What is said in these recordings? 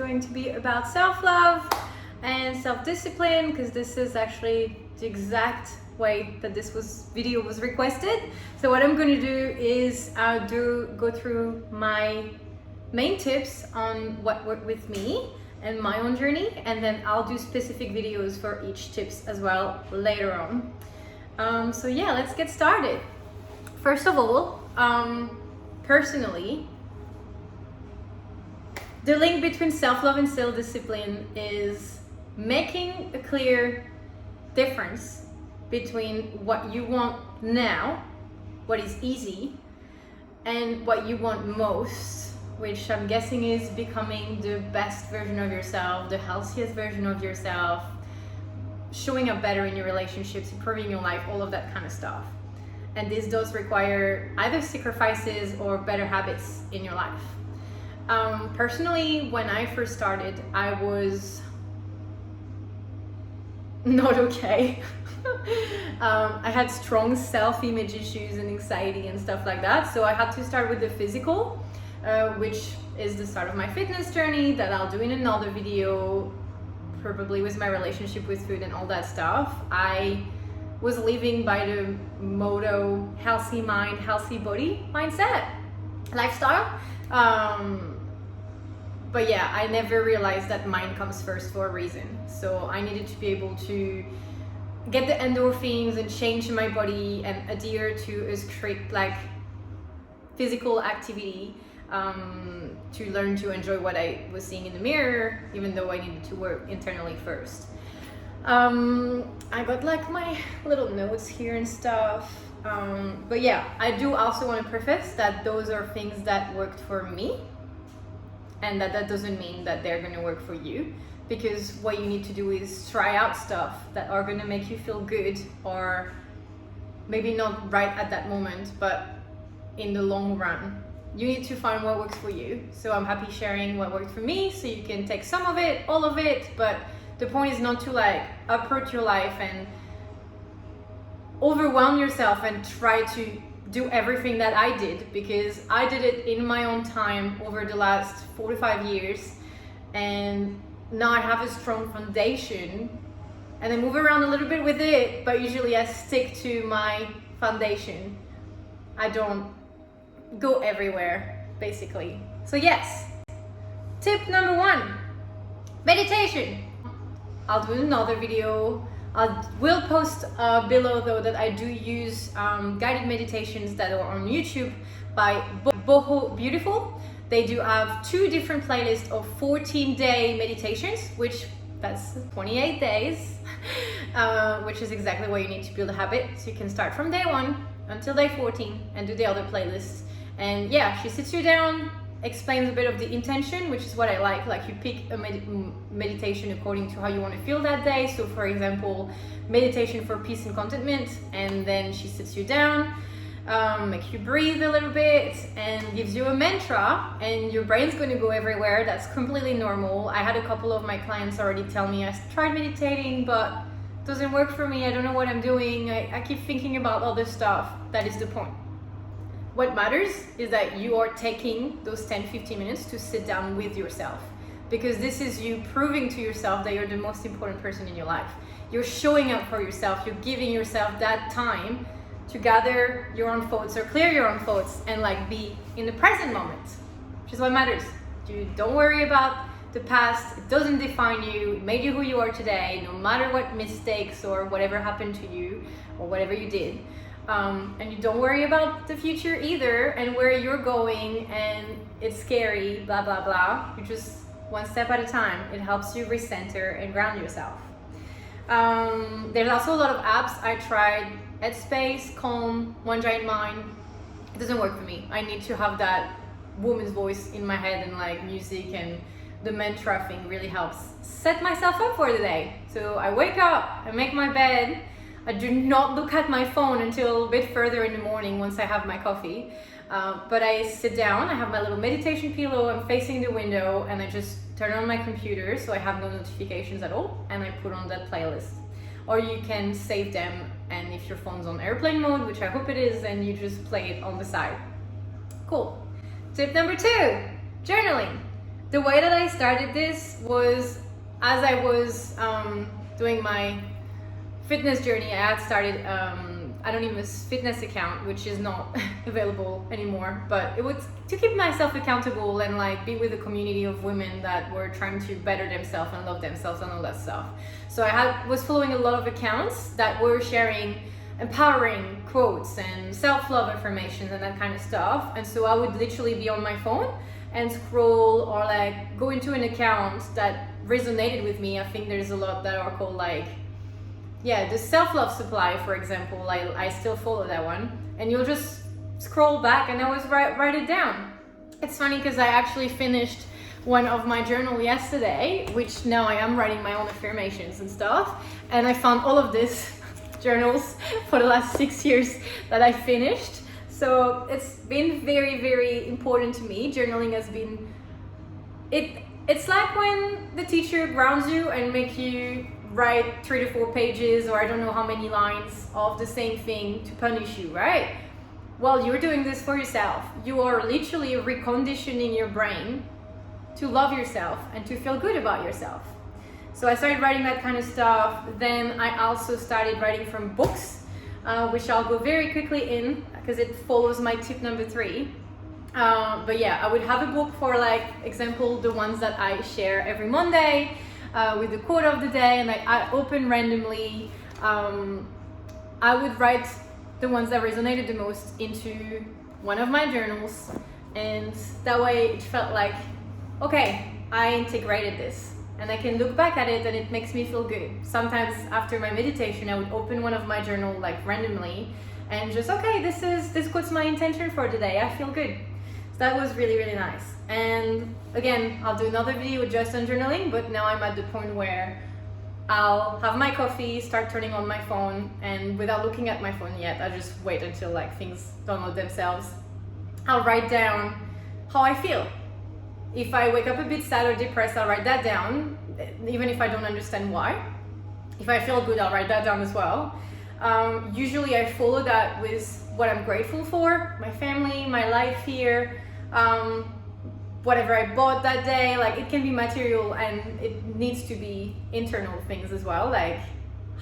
going to be about self-love and self-discipline, because this is actually the exact way that video was requested. So what I'm going to do is go through my main tips on what worked with me and my own journey, and then I'll do specific videos for each tips as well later on. So yeah, let's get started. First of all, personally, the link between self-love and self-discipline is making a clear difference between what you want now, what is easy, and what you want most, which I'm guessing is becoming the best version of yourself, the healthiest version of yourself, showing up better in your relationships, improving your life, all of that kind of stuff. And this does require either sacrifices or better habits in your life. Personally, when I first started, I was not okay. I had strong self-image issues and anxiety and stuff like that. So I had to start with the physical, which is the start of my fitness journey that I'll do in another video, probably with my relationship with food and all that stuff. I was living by the motto, healthy mind, healthy body mindset, lifestyle. But yeah, I never realized that mind comes first for a reason. So I needed to be able to get the endorphins and change my body and adhere to a strict physical activity, to learn to enjoy what I was seeing in the mirror, even though I needed to work internally first. I got my little notes here and stuff. But yeah, I do also want to preface that those are things that worked for me, and that doesn't mean that they're going to work for you, because what you need to do is try out stuff that are going to make you feel good, or maybe not right at that moment, but in the long run. You need to find what works for you. So I'm happy sharing what worked for me, so you can take some of it, all of it, but the point is not to uproot your life and overwhelm yourself and try to do everything that I did, because I did it in my own time over the last 4 to 5 years, and now I have a strong foundation and I move around a little bit with it, but usually I stick to my foundation. I don't go everywhere, basically. So yes, tip number 1, meditation. I'll do another video. I will post below though that I do use guided meditations that are on YouTube by Boho Beautiful. They do have 2 different playlists of 14-day meditations, which that's 28 days, which is exactly what you need to build a habit. So you can start from day 1 until day 14 and do the other playlists. And yeah, she sits you down, explains a bit of the intention, which is what I like you pick a meditation according to how you want to feel that day. So for example, meditation for peace and contentment, and then she sits you down, makes you breathe a little bit and gives you a mantra, and your brain's going to go everywhere. That's completely normal. I had a couple of my clients already tell me, I tried meditating but it doesn't work for me, I don't know what I'm doing, I keep thinking about other stuff. That is the point. What matters is that you are taking those 10-15 minutes to sit down with yourself, because this is you proving to yourself that you're the most important person in your life. You're showing up for yourself, you're giving yourself that time to gather your own thoughts or clear your own thoughts and be in the present moment, which is what matters. You don't worry about the past, it doesn't define you, it made you who you are today, no matter what mistakes or whatever happened to you or whatever you did. And you don't worry about the future either and where you're going, and it's scary, blah blah blah. You just one step at a time. It helps you recenter and ground yourself. There's also a lot of apps. I tried Headspace, Calm, One Giant Mind. It doesn't work for me. I need to have that woman's voice in my head, and music and the mantra thing really helps set myself up for the day. So I wake up, I make my bed. I do not look at my phone until a bit further in the morning once I have my coffee. But I sit down, I have my little meditation pillow, I'm facing the window, and I just turn on my computer so I have no notifications at all, and I put on that playlist. Or you can save them, and if your phone's on airplane mode, which I hope it is, then you just play it on the side. Cool. Tip number 2, journaling. The way that I started this was as I was doing my fitness journey. I had started anonymous fitness account, which is not available anymore, but it was to keep myself accountable and like be with a community of women that were trying to better themselves and love themselves and all that stuff. So I was following a lot of accounts that were sharing empowering quotes and self-love affirmations and that kind of stuff. And so I would literally be on my phone and scroll or like go into an account that resonated with me. I think there's a lot that are called like, yeah, the self-love supply, for example. I still follow that one, and you'll just scroll back and I was write it down. It's funny because I actually finished one of my journal yesterday, which now I am writing my own affirmations and stuff, and I found all of this journals for the last 6 years that I finished. So it's been very, very important to me. Journaling has been it's like when the teacher grounds you and make you write 3 to 4 pages or I don't know how many lines of the same thing to punish you, right? Well, you're doing this for yourself. You are literally reconditioning your brain to love yourself and to feel good about yourself. So I started writing that kind of stuff. Then I also started writing from books, which I'll go very quickly in because it follows my tip number 3. But yeah, I would have a book for like example, the ones that I share every Monday with the quote of the day, and I open randomly. I would write the ones that resonated the most into one of my journals, and that way it felt like, okay, I integrated this. And I can look back at it and it makes me feel good. Sometimes after my meditation, I would open one of my journal like randomly and just, okay, this was my intention for today. I feel good. So that was really, really nice. And again, I'll do another video just on journaling, but now I'm at the point where I'll have my coffee, start turning on my phone, and without looking at my phone yet, I just wait until like things download themselves. I'll write down how I feel. If I wake up a bit sad or depressed, I'll write that down, even if I don't understand why. If I feel good, I'll write that down as well. Usually I follow that with what I'm grateful for, my family, my life here, whatever I bought that day. Like it can be material and it needs to be internal things as well, like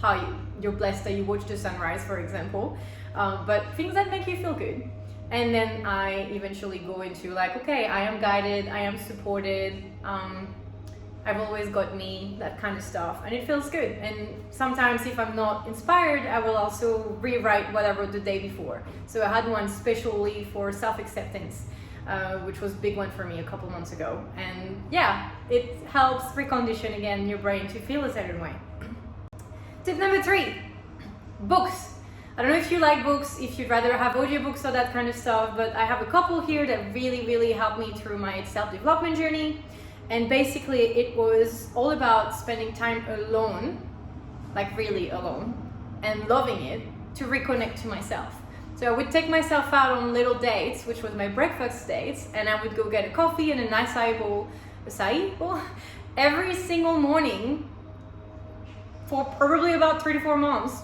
how you're blessed that you watch the sunrise, for example, but things that make you feel good. And then I eventually go into like, okay, I am guided, I am supported, I've always got me, that kind of stuff, and it feels good. And sometimes if I'm not inspired, I will also rewrite what I wrote the day before. So I had one specially for self-acceptance, which was a big one for me a couple months ago. And yeah, it helps recondition again your brain to feel a certain way. Tip number 3, books. I don't know if you like books, if you'd rather have audiobooks or that kind of stuff, but I have a couple here that really, really helped me through my self-development journey. And basically it was all about spending time alone, like really alone, and loving it to reconnect to myself. So I would take myself out on little dates, which was my breakfast dates, and I would go get a coffee and a nice acai bowl every single morning for probably about 3 to 4 months.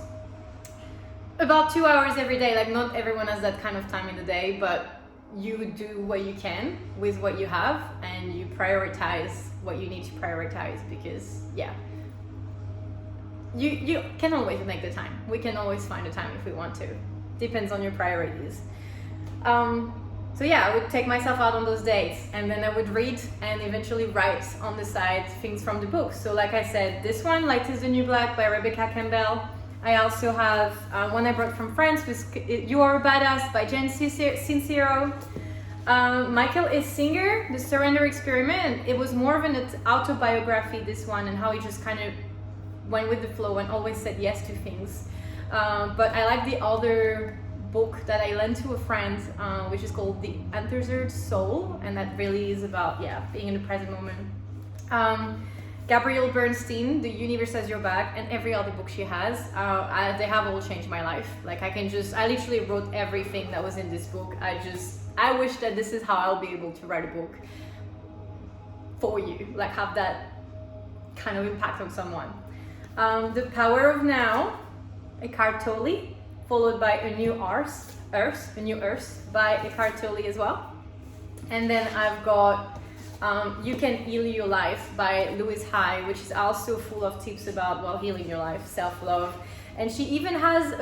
About 2 hours every day. Like not everyone has that kind of time in the day, but you do what you can with what you have and you prioritize what you need to prioritize, because yeah, you can always make the time. We can always find the time if we want to. Depends on your priorities. So yeah, I would take myself out on those dates and then I would read and eventually write on the side things from the book. So like I said, this one, Light is the New Black by Rebecca Campbell. I also have one I brought from France with You Are a Badass by Jen Sincero. Michael S. Singer, The Surrender Experiment. It was more of an autobiography, this one, and how he just kind of went with the flow and always said yes to things. But I like the other book that I lent to a friend, which is called The Untethered Soul, and that really is about, yeah, being in the present moment. Gabrielle Bernstein, The Universe Has Your Back, and every other book she has, they have all changed my life. Like I literally wrote everything that was in this book. I wish that this is how I'll be able to write a book for you, like have that kind of impact on someone. The Power of Now, Eckhart Tolle, followed by A New Earth by Eckhart Tolle as well. And then I've got You Can Heal Your Life by Louise Hay, which is also full of tips about, well, healing your life, self-love. And she even has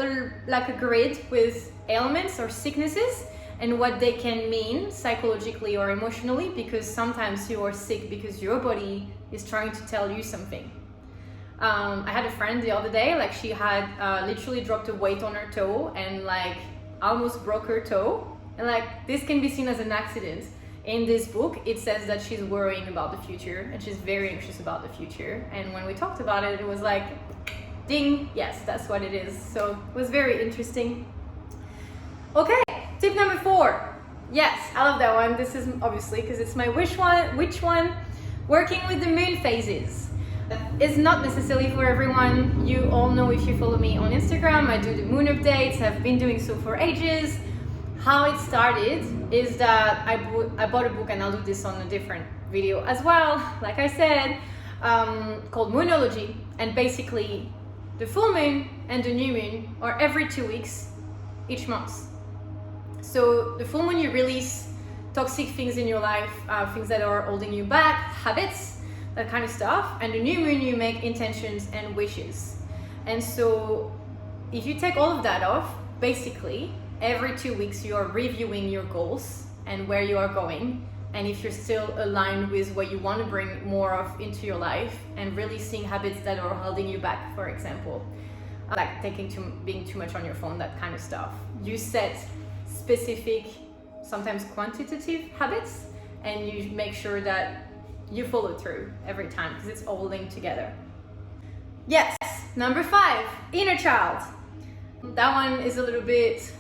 like a grid with ailments or sicknesses and what they can mean psychologically or emotionally, because sometimes you are sick because your body is trying to tell you something. I had a friend the other day, like she had literally dropped a weight on her toe and like almost broke her toe. And like this can be seen as an accident. In this book, it says that she's worrying about the future and she's very anxious about the future. And when we talked about it, it was like, ding, yes, that's what it is. So it was very interesting. Okay, tip number 4. Yes, I love that one. This is obviously because it's my which one? Working with the moon phases. It's not necessarily for everyone. You all know, if you follow me on Instagram, I do the moon updates. I've been doing so for ages. How it started is that I bought a book, and I'll do this on a different video as well, like I said, called Moonology. And basically the full moon and the new moon are every 2 weeks each month. So the full moon, you release toxic things in your life, things that are holding you back, habits, that kind of stuff. And the new moon, you make intentions and wishes. And so if you take all of that off, basically every 2 weeks you are reviewing your goals and where you are going, and if you're still aligned with what you want to bring more of into your life, and really seeing habits that are holding you back, for example, like being too much on your phone, that kind of stuff. You set specific, sometimes quantitative habits, and you make sure that you follow through every time, because it's all linked together. Yes, number 5, inner child. That one is a little bit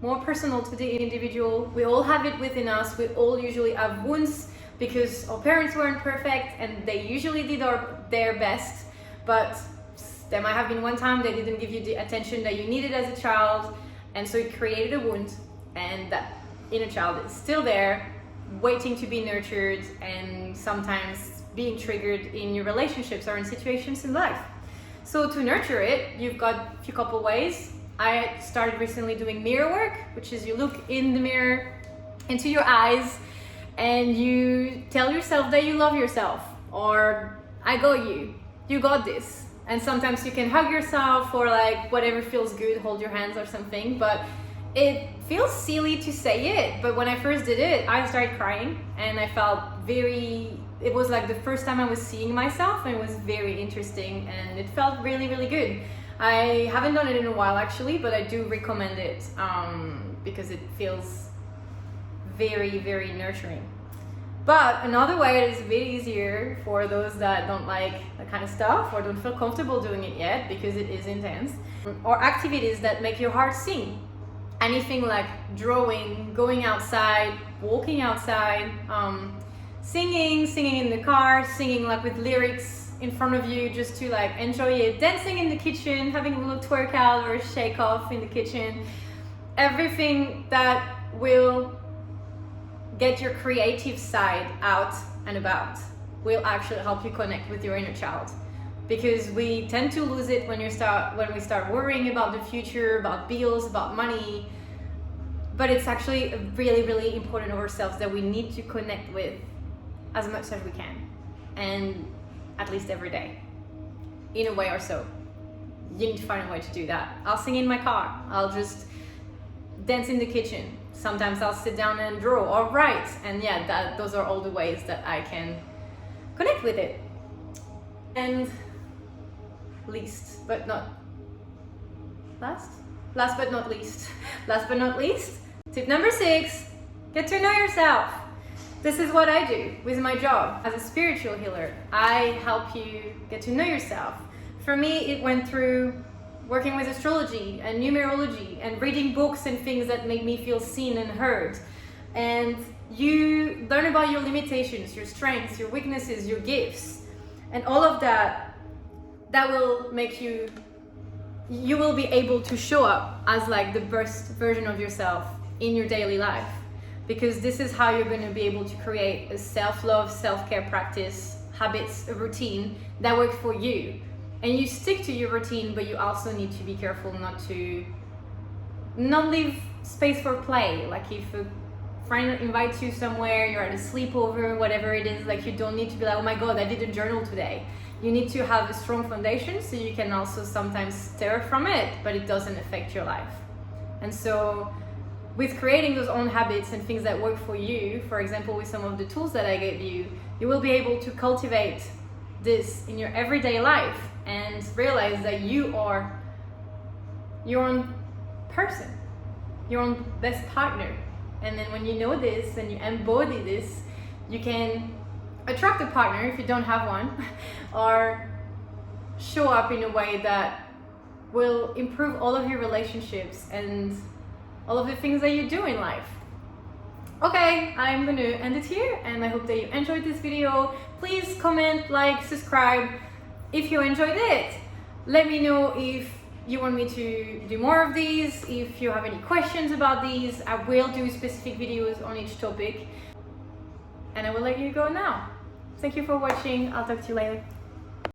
more personal to the individual. We all have it within us. We all usually have wounds because our parents weren't perfect and they usually did their best, but there might have been one time they didn't give you the attention that you needed as a child, and so it created a wound, and that inner child is still there, waiting to be nurtured, and sometimes being triggered in your relationships or in situations in life. So to nurture it, you've got a few couple ways. I started recently doing mirror work, which is you look in the mirror into your eyes and you tell yourself that you love yourself, or I got you, you got this. And sometimes you can hug yourself, or like whatever feels good, hold your hands or something, but it feels silly to say it. But when I first did it, I started crying, and I felt it was like the first time I was seeing myself, and it was very interesting, and it felt really, really good. I haven't done it in a while actually, but I do recommend it because it feels very, very nurturing. But another way that is a bit easier for those that don't like that kind of stuff or don't feel comfortable doing it yet because it is intense, or activities that make your heart sing. Anything like drawing, going outside, walking outside, singing in the car, singing like with lyrics in front of you just to like enjoy it, dancing in the kitchen, having a little twerk out or shake off in the kitchen. Everything that will get your creative side out and about will actually help you connect with your inner child, because we tend to lose it when we start worrying about the future, about bills, about money. But it's actually a really, really important of ourselves that we need to connect with as much as we can, and at least every day in a way or so. You need to find a way to do that. I'll sing in my car, I'll just dance in the kitchen, sometimes I'll sit down and draw or write, and yeah, those are all the ways that I can connect with it. And last but not least, tip number 6, get to know yourself. This is what I do with my job as a spiritual healer. I help you get to know yourself. For me, it went through working with astrology and numerology and reading books and things that make me feel seen and heard. And you learn about your limitations, your strengths, your weaknesses, your gifts, and all of that will make you will be able to show up as like the best version of yourself in your daily life. Because this is how you're going to be able to create a self-love, self-care practice, habits, a routine that works for you. And you stick to your routine, but you also need to be careful not leave space for play. Like if a friend invites you somewhere, you're at a sleepover, whatever it is, like you don't need to be like, oh my god, I did a journal today. You need to have a strong foundation so you can also sometimes stir from it, but it doesn't affect your life. And so with creating those own habits and things that work for you, for example, with some of the tools that I gave you, you will be able to cultivate this in your everyday life and realize that you are your own person, your own best partner. And then when you know this and you embody this, you can attract a partner if you don't have one, or show up in a way that will improve all of your relationships and all of the things that you do in life. Okay, I'm gonna end it here, and I hope that you enjoyed this video. Please comment, like, subscribe if you enjoyed it. Let me know if you want me to do more of these, if you have any questions about these. I will do specific videos on each topic, and I will let you go now. Thank you for watching. I'll talk to you later.